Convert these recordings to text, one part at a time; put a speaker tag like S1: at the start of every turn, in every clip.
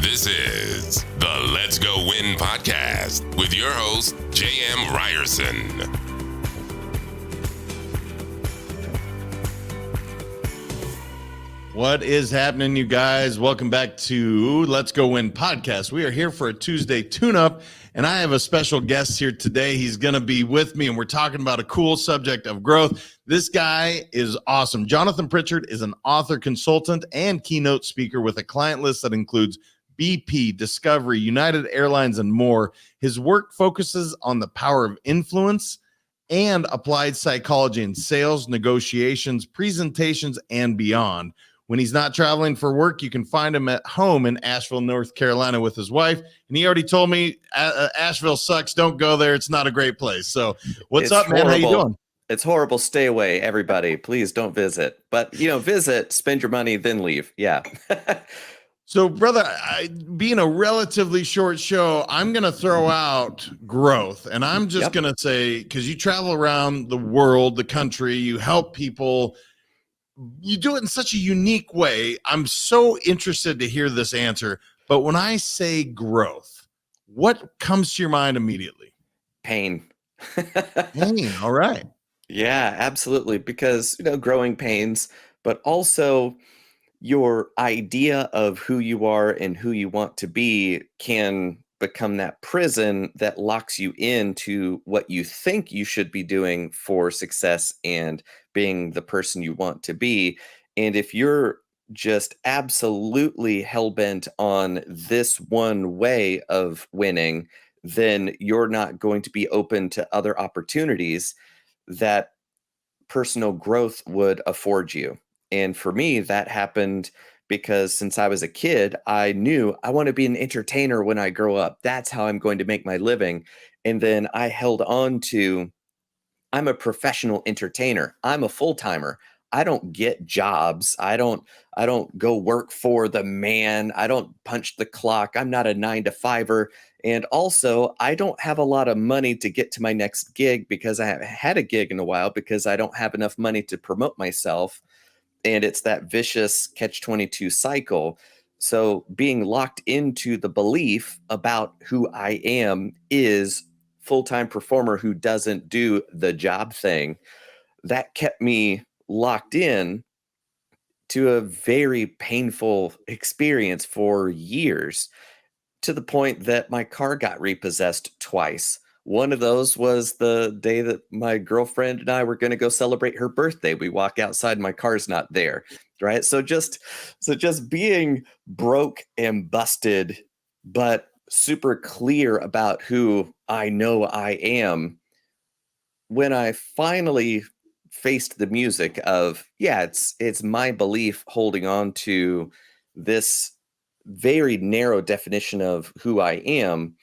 S1: This is the Let's Go Win podcast with your host, JM Ryerson.
S2: What is happening, you guys? Welcome back to Let's Go Win podcast. We are here for a Tuesday tune-up, and I have a special guest here today. He's going to be with me, and we're talking about a cool subject of growth. This guy is awesome. Jonathan Pritchard is an author, consultant, and keynote speaker with a client list that includes BP, Discovery, United Airlines, and more. His work focuses on the power of influence and applied psychology in sales, negotiations, presentations, and beyond. When he's not traveling for work, you can find him at home in Asheville, North Carolina with his wife. And he already told me Asheville sucks. Don't go there. It's not a great place. So what's up, man?
S3: Horrible.
S2: How you doing?
S3: It's horrible. Stay away, everybody. Please don't visit. But, visit, spend your money, then leave. Yeah.
S2: So, brother, being a relatively short show, I'm going to throw out growth. And I'm just going to say, because you travel around the world, the country, you help people. You do it in such a unique way. I'm so interested to hear this answer. But when I say growth, what comes to your mind immediately?
S3: Pain.
S2: Pain. All right.
S3: Yeah, absolutely. Because, growing pains, but also your idea of who you are and who you want to be can become that prison that locks you into what you think you should be doing for success and being the person you want to be. And if you're just absolutely hell-bent on this one way of winning, then you're not going to be open to other opportunities that personal growth would afford you. And for me, that happened because since I was a kid, I knew I want to be an entertainer when I grow up. That's how I'm going to make my living. And then I held on to, I'm a professional entertainer. I'm a full-timer. I don't get jobs. I don't go work for the man. I don't punch the clock. I'm not a 9-to-5er. And also, I don't have a lot of money to get to my next gig because I haven't had a gig in a while because I don't have enough money to promote myself. And it's that vicious catch-22 cycle. So being locked into the belief about who I am is full-time performer who doesn't do the job thing, that kept me locked in to a very painful experience for years, to the point that my car got repossessed twice. One of those was the day that my girlfriend and I were going to go celebrate her birthday. We walk outside, my car's not there, right? So just being broke and busted, but super clear about who I know I am. When I finally faced the music of, it's my belief holding on to this very narrow definition of who I am,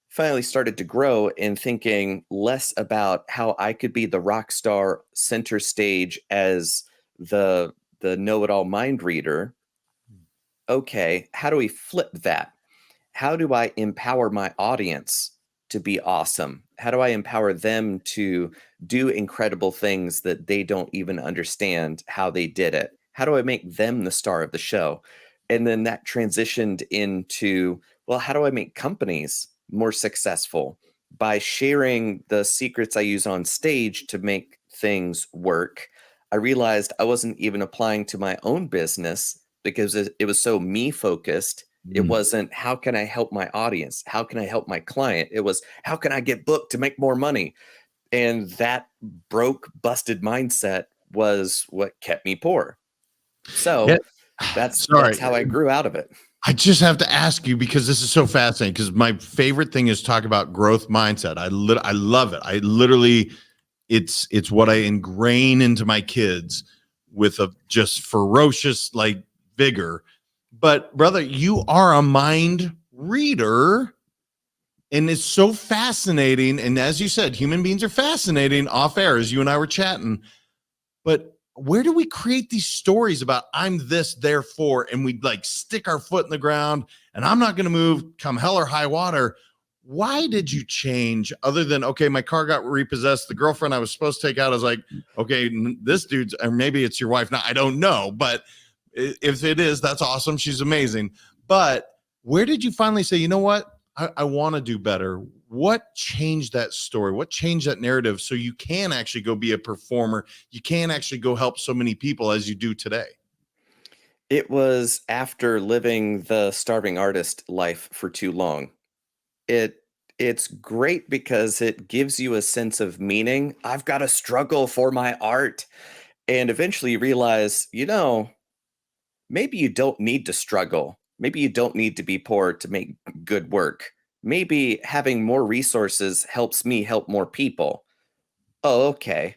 S3: finally started to grow and thinking less about how I could be the rock star center stage as the know-it-all mind reader. Okay, how do we flip that? How do I empower my audience to be awesome? How do I empower them to do incredible things that they don't even understand how they did it? How do I make them the star of the show? And then that transitioned into, well, how do I make companies more successful by sharing the secrets I use on stage to make things work? I realized I wasn't even applying to my own business because it was so me focused. It wasn't, how can I help my audience? How can I help my client? It was, how can I get booked to make more money? And that busted mindset was what kept me poor. So that's how I grew out of it.
S2: I just have to ask you, because this is so fascinating, because my favorite thing is talk about growth mindset. I love it. I literally, it's what I ingrain into my kids with a just ferocious vigor. But brother, you are a mind reader, and it's so fascinating. And as you said, human beings are fascinating off air, as you and I were chatting. But where do we create these stories about I'm this, therefore, and we stick our foot in the ground and I'm not going to move come hell or high water? Why did you change other than, okay, my car got repossessed. The girlfriend I was supposed to take out, I was like, okay, this dude's, or maybe it's your wife now. I don't know. But if it is, that's awesome. She's amazing. But Where did you finally say, you know what? I want to do better. What changed that story? What changed that narrative so you can actually go be a performer? You can actually go help so many people as you do today.
S3: It was after living the starving artist life for too long. It's great because it gives you a sense of meaning. I've got to struggle for my art. And eventually you realize, maybe you don't need to struggle. Maybe you don't need to be poor to make good work. Maybe having more resources helps me help more people. Oh, okay.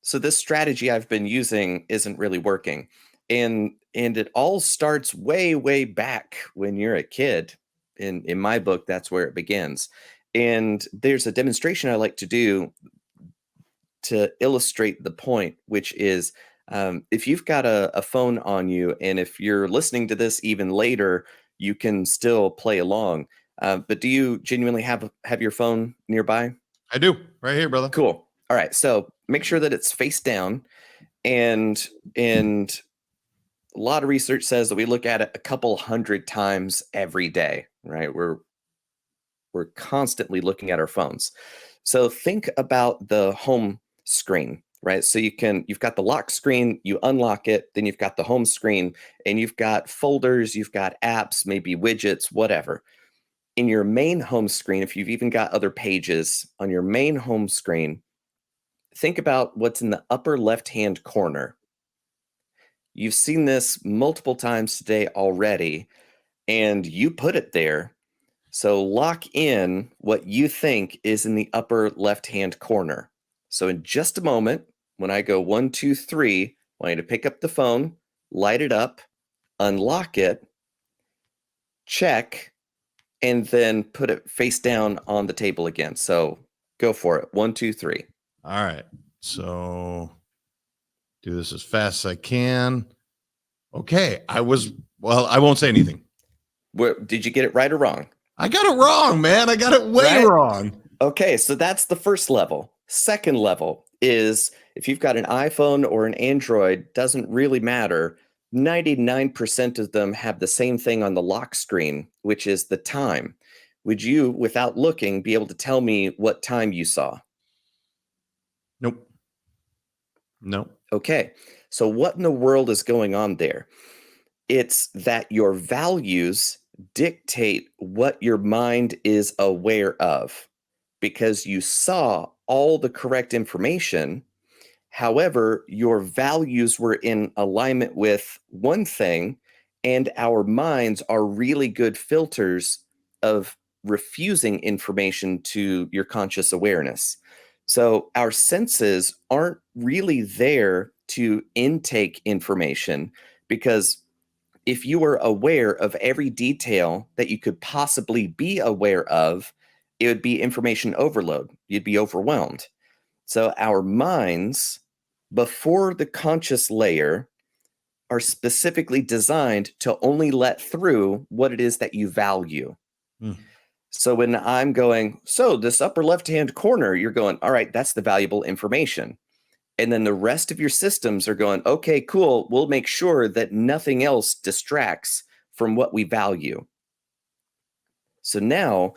S3: So this strategy I've been using isn't really working. And it all starts way, way back when you're a kid. In my book, that's where it begins. And there's a demonstration I like to do to illustrate the point, which is if you've got a phone on you, and if you're listening to this even later, you can still play along. But do you genuinely have your phone nearby?
S2: I do. Right here, brother.
S3: Cool. All right. So make sure that it's face down, and a lot of research says that we look at it a couple hundred times every day, right? We're constantly looking at our phones. So think about the home screen, right? So you've got the lock screen, you unlock it, then you've got the home screen, and you've got folders, you've got apps, maybe widgets, whatever. In your main home screen, if you've even got other pages on your main home screen, think about what's in the upper left-hand corner. You've seen this multiple times today already, and you put it there. So lock in what you think is in the upper left-hand corner. So in just a moment, when I go 1, 2, 3, I want you to pick up the phone, light it up, unlock it, check, and then put it face down on the table again. So go for it. 1, 2, 3.
S2: All right. So do this as fast as I can. Okay. I won't say anything.
S3: Did you get it right or wrong?
S2: I got it wrong, man. I got it way wrong.
S3: Okay, so that's the first level. Second level is if you've got an iPhone or an Android, doesn't really matter. 99% of them have the same thing on the lock screen, which is the time. Would you, without looking, be able to tell me what time you saw?
S2: Nope.
S3: Okay, so what in the world is going on there? It's that your values dictate what your mind is aware of because you saw all the correct information. However, your values were in alignment with one thing, and our minds are really good filters of refusing information to your conscious awareness. So our senses aren't really there to intake information because if you were aware of every detail that you could possibly be aware of, it would be information overload. You'd be overwhelmed. So our minds, before the conscious layer, are specifically designed to only let through what it is that you value. So when I'm going, so this upper left-hand corner, you're going, all right, that's the valuable information. And then the rest of your systems are going, okay, cool. We'll make sure that nothing else distracts from what we value. So now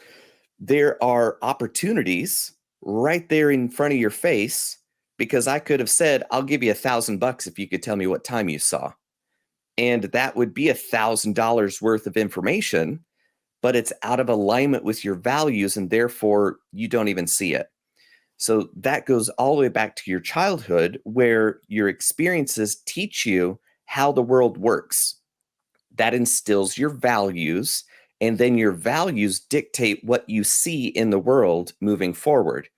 S3: there are opportunities right there in front of your face because I could have said, I'll give you $1,000 if you could tell me what time you saw. And that would be $1,000 worth of information, but it's out of alignment with your values and therefore you don't even see it. So that goes all the way back to your childhood where your experiences teach you how the world works. That instills your values, and then your values dictate what you see in the world moving forward.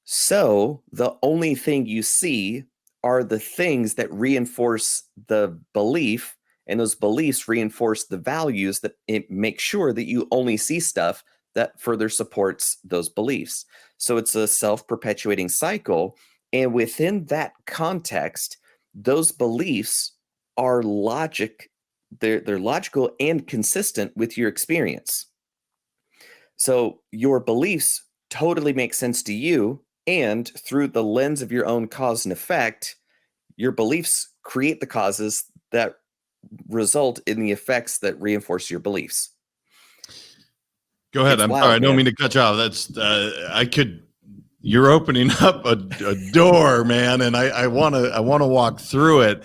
S3: So the only thing you see are the things that reinforce the belief, and those beliefs reinforce the values that make sure that you only see stuff that further supports those beliefs. So it's a self-perpetuating cycle. And within that context, those beliefs are they're logical and consistent with your experience. So your beliefs totally make sense to you. And through the lens of your own cause and effect, your beliefs create the causes that result in the effects that reinforce your beliefs.
S2: Go ahead.
S3: It's
S2: I'm sorry. I
S3: wild,
S2: don't
S3: man.
S2: mean to cut you off. You're opening up a door, man. And I want to walk through it.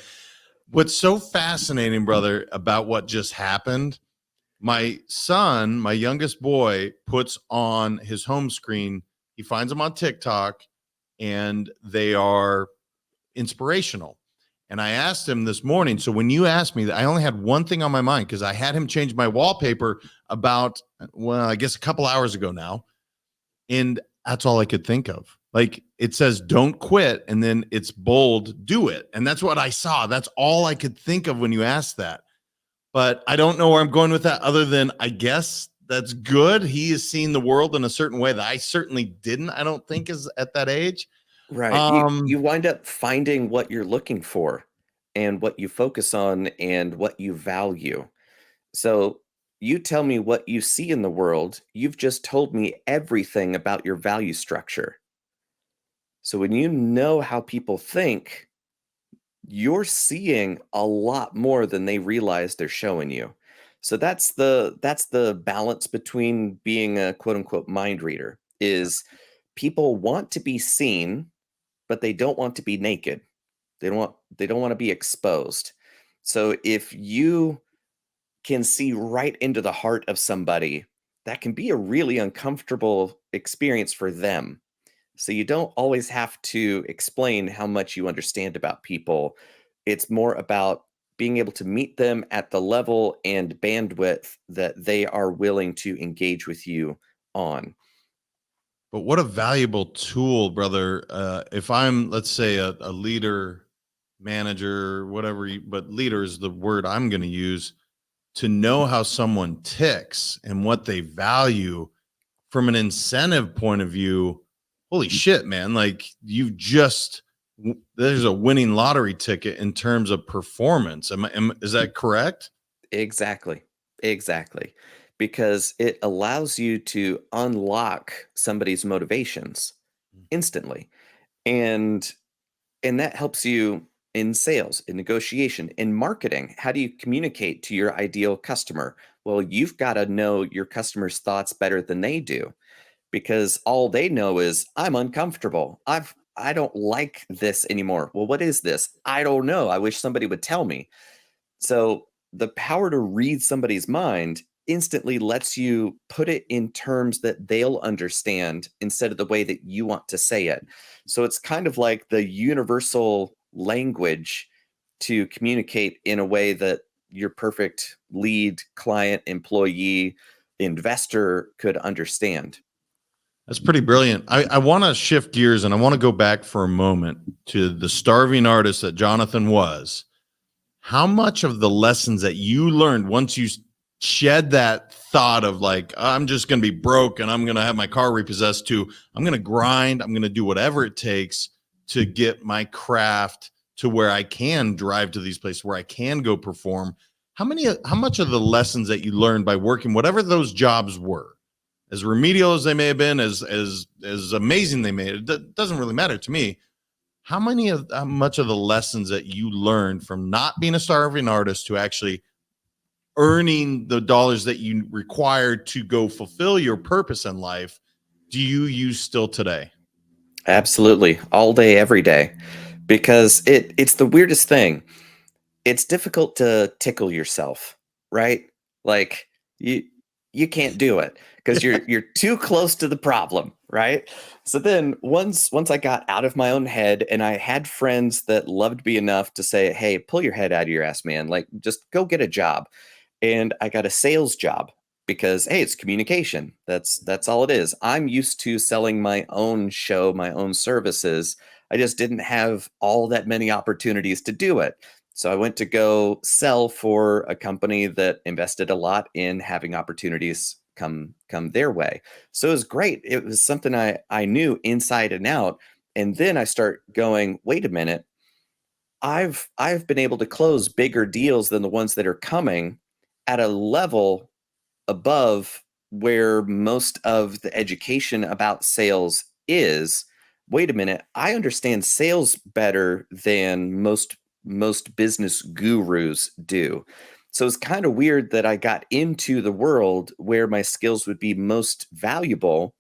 S2: What's so fascinating, brother, about what just happened, my son, my youngest boy, puts on his home screen. He finds them on TikTok and they are inspirational. And I asked him this morning. So when you asked me that, I only had one thing on my mind because I had him change my wallpaper about, well, I guess a couple hours ago now. And that's all I could think of. Like it says, don't quit. And then it's bold, do it. And that's what I saw. That's all I could think of when you asked that. But I don't know where I'm going with that other than I guess that's good. He has seen the world in a certain way that I certainly didn't, I don't think is at that age.
S3: Right. You wind up finding what you're looking for and what you focus on and what you value. So you tell me what you see in the world. You've just told me everything about your value structure. So when you know how people think, you're seeing a lot more than they realize they're showing you. So that's the balance between being a quote unquote mind reader is people want to be seen, but they don't want to be naked. They don't want to be exposed. So if you can see right into the heart of somebody, that can be a really uncomfortable experience for them. So you don't always have to explain how much you understand about people. It's more about being able to meet them at the level and bandwidth that they are willing to engage with you on.
S2: But what a valuable tool, brother. If I'm, let's say, a leader, manager, whatever, but leader is the word I'm going to use to know how someone ticks and what they value from an incentive point of view. Holy shit, man. Like there's a winning lottery ticket in terms of performance. Is that correct?
S3: Exactly. Exactly. Because it allows you to unlock somebody's motivations instantly. And that helps you in sales, in negotiation, in marketing. How do you communicate to your ideal customer? Well, you've got to know your customer's thoughts better than they do because all they know is I'm uncomfortable. I don't like this anymore. Well, what is this? I don't know. I wish somebody would tell me. So the power to read somebody's mind instantly lets you put it in terms that they'll understand instead of the way that you want to say it. So it's kind of like the universal language to communicate in a way that your perfect lead, client, employee, investor could understand.
S2: That's pretty brilliant. I want to shift gears and I want to go back for a moment to the starving artist that Jonathan was. How much of the lessons that you learned once you shed that thought of like, I'm just going to be broke and I'm going to have my car repossessed to, I'm going to grind, I'm going to do whatever it takes to get my craft to where I can drive to these places where I can go perform. How much of the lessons that you learned by working, whatever those jobs were, as remedial as they may have been, as amazing they made, it doesn't really matter to me. How much of the lessons that you learned from not being a starving artist to actually earning the dollars that you required to go fulfill your purpose in life do you use still today?
S3: Absolutely. All day, every day. Because it's the weirdest thing. It's difficult to tickle yourself, right? Like you can't do it because you're too close to the problem, right? So then once I got out of my own head and I had friends that loved me enough to say, "Hey, pull your head out of your ass, man. Like just go get a job." And I got a sales job because hey, it's communication. That's all it is. I'm used to selling my own show, my own services. I just didn't have all that many opportunities to do it. So I went to go sell for a company that invested a lot in having opportunities come their way. So it was great. It was something I knew inside and out. And then I start going, wait a minute. I've been able to close bigger deals than the ones that are coming at a level above where most of the education about sales is. Wait a minute, I understand sales better than most business gurus do. So it's kind of weird that I got into the world where my skills would be most valuable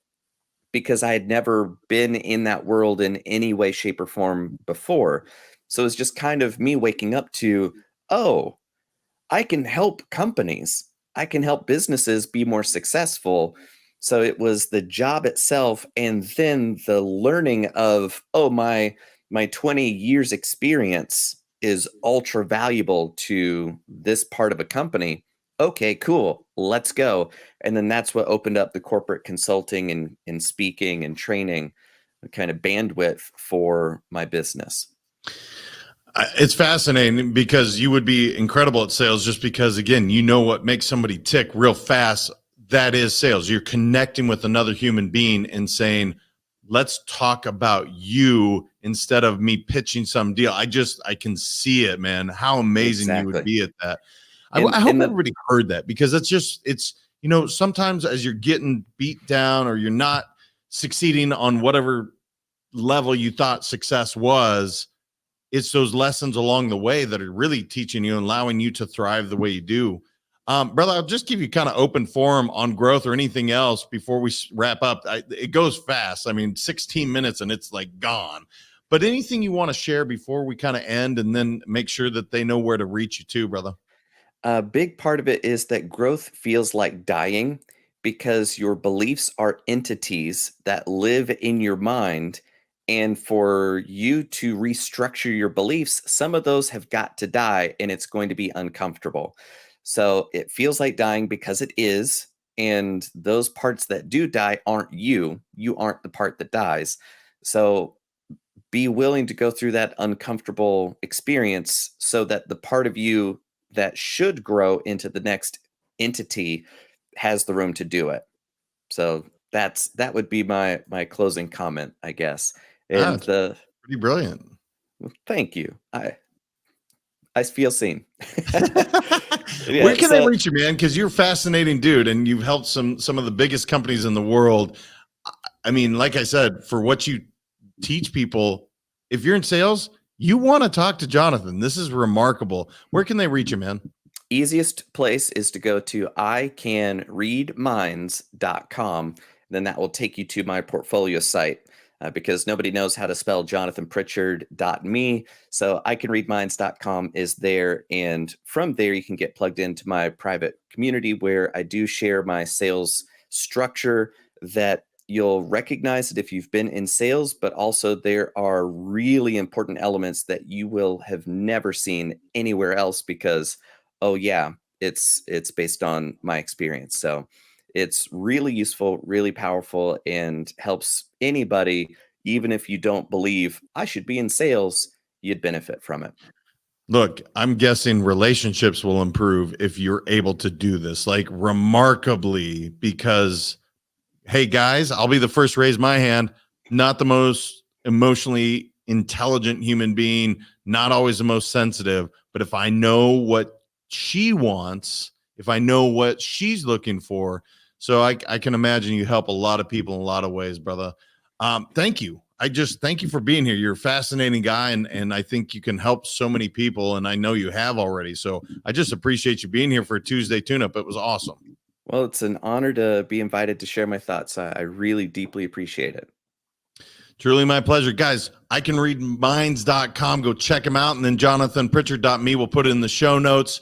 S3: because I had never been in that world in any way, shape, or form before. So it's just kind of me waking up to, oh, I can help companies. I can help businesses be more successful. So it was the job itself and then the learning of, oh, my 20 years experience is ultra valuable to this part of a company. Okay, cool. Let's go. And then that's what opened up the corporate consulting and speaking and training kind of bandwidth for my business.
S2: It's fascinating because you would be incredible at sales just because, again, you know what makes somebody tick real fast. That is sales. You're connecting with another human being and saying, let's talk about you instead of me pitching some deal. I can see it, man. How amazing you would be at that. I hope everybody heard that because it's, sometimes as you're getting beat down or you're not succeeding on whatever level you thought success was, it's those lessons along the way that are really teaching you and allowing you to thrive the way you do. Brother, I'll just give you kind of open forum on growth or anything else before we wrap up. It goes fast. I mean, 16 minutes and it's like gone. But anything you want to share before we kind of end and then make sure that they know where to reach you to, brother?
S3: A big part of it is that growth feels like dying because your beliefs are entities that live in your mind. And for you to restructure your beliefs, some of those have got to die and it's going to be uncomfortable. So it feels like dying because it is. And those parts that do die aren't you. You aren't the part that dies. So be willing to go through that uncomfortable experience so that the part of you that should grow into the next entity has the room to do it. So that would be my closing comment, I guess. And
S2: pretty brilliant.
S3: Thank you. I feel seen.
S2: Yeah, where can I reach you, man? Because you're a fascinating dude, and you've helped some of the biggest companies in the world. I mean, like I said, for what you teach people, if you're in sales, you want to talk to Jonathan. This is remarkable. Where can they reach you, man?
S3: Easiest place is to go to icanreadminds.com. Then that will take you to my portfolio site. Because nobody knows how to spell JonathanPritchard.me. So icanreadminds.com is there. And from there, you can get plugged into my private community where I do share my sales structure that you'll recognize it if you've been in sales, but also there are really important elements that you will have never seen anywhere else because, oh yeah, it's based on my experience. So it's really useful, really powerful, and helps anybody, even if you don't believe I should be in sales, you'd benefit from it.
S2: Look, I'm guessing relationships will improve if you're able to do this, like remarkably, because, hey, guys, I'll be the first to raise my hand. Not the most emotionally intelligent human being, not always the most sensitive, but if I know what she wants, if I know what she's looking for, so I can imagine you help a lot of people in a lot of ways, brother. Thank you. Thank you for being here. You're a fascinating guy, and I think you can help so many people, and I know you have already. So I just appreciate you being here for a Tuesday tune-up. It was awesome.
S3: Well, it's an honor to be invited to share my thoughts. I really deeply appreciate it.
S2: Truly my pleasure. Guys, icanreadminds.com. Go check them out, and then JonathanPritchard.me. We'll put it in the show notes.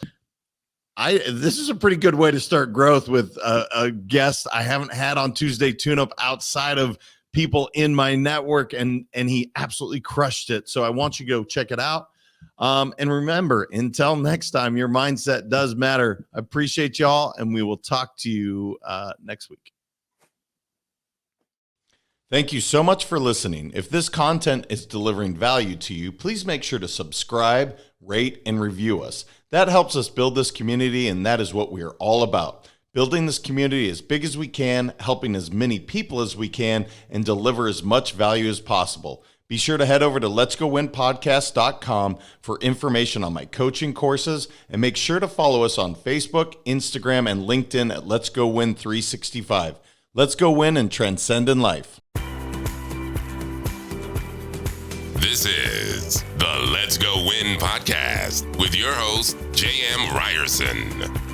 S2: This is a pretty good way to start growth with a guest I haven't had on Tuesday Tune-Up outside of people in my network, and he absolutely crushed it. So I want you to go check it out. And remember, until next time, your mindset does matter. I appreciate y'all, and we will talk to you next week. Thank you so much for listening. If this content is delivering value to you, please make sure to subscribe, rate, and review us. That helps us build this community, and that is what we are all about. Building this community as big as we can, helping as many people as we can, and deliver as much value as possible. Be sure to head over to letsgowinpodcast.com for information on my coaching courses, and make sure to follow us on Facebook, Instagram, and LinkedIn at Let's Go Win 365. Let's go win and transcend in life.
S1: This is the Let's Go Win podcast with your host, JM Ryerson.